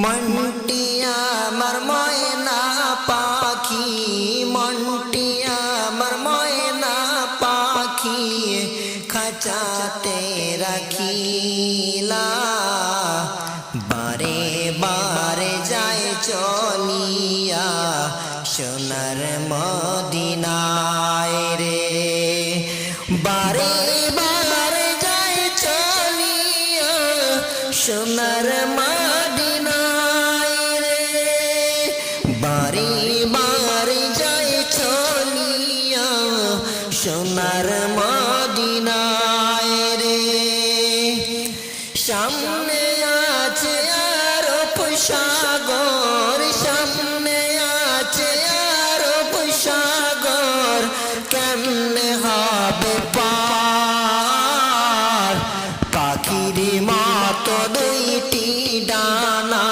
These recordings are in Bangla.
মনটি আমার ময়না পাখি, মনটি আমার ময়না পাখি, খাঁচাতে রাখিলা বারে বারে যায় চলিয়া সোনার মদিনায় রে। বারে বারে যায় চলিয়া সোনার মদিনায় রে। বারে বারে যায় চলিয়া সোনার মদিনায় রে। সামনে আছে আরব সাগর, সামনে আছে আরব সাগর, কেমনে হবে পার? পাখির মতো দুইটি ডানা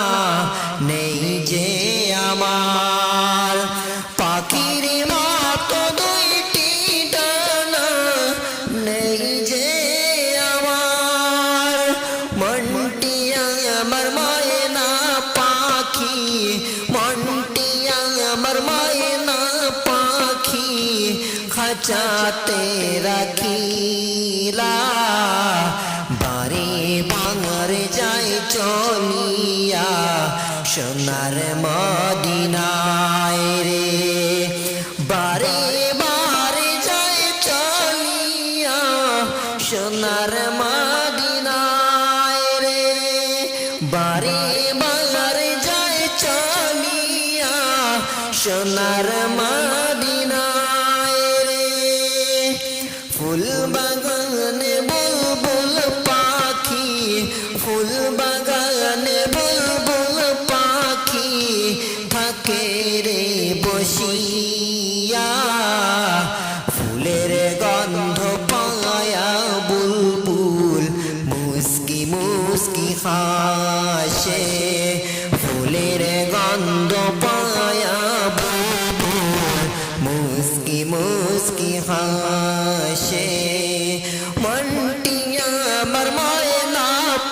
নেই যে আমার, পাখির মতো দুইটি ডানা নেই যে আমার। মনটি আমার ময়না পাখি, মনটি আমার ময়না পাখি, খাঁচাতে রাখিলা বারে বারে যায় চলিয়া সোনার মদিনায় রে। বারে বারে যায় চলিয়া সোনার মদিনায় রে। বারে বারে যায় চলিয়া সোনার মদিনায় রে। ফুল বাগানে বুলবুল পাখি, ফুল বাগানে বুলবুল পাখি, থাকে রে বসিয়া ফুলের গন্ধ পায়া বুলবুল মুস্কি মুস্কি হাসে। ফুলের গন্ধ পায়া বুলবুল মুস্কি মুস্কি হাসে। মনটি আমার ময়না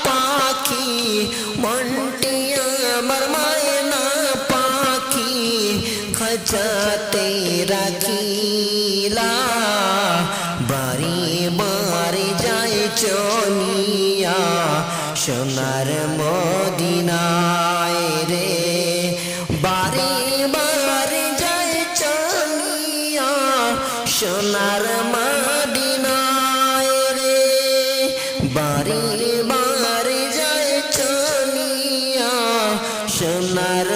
পাখি, মনটি আমার ময়না পাখি, খাঁচাতে রাখিলা বারে বারে যায় চলিয়া সোনার মদিনায় রে। বারে বারে যায় চলিয়া সোনার মদিনায় রে। বারে বারে যায় চলিয়া সোনার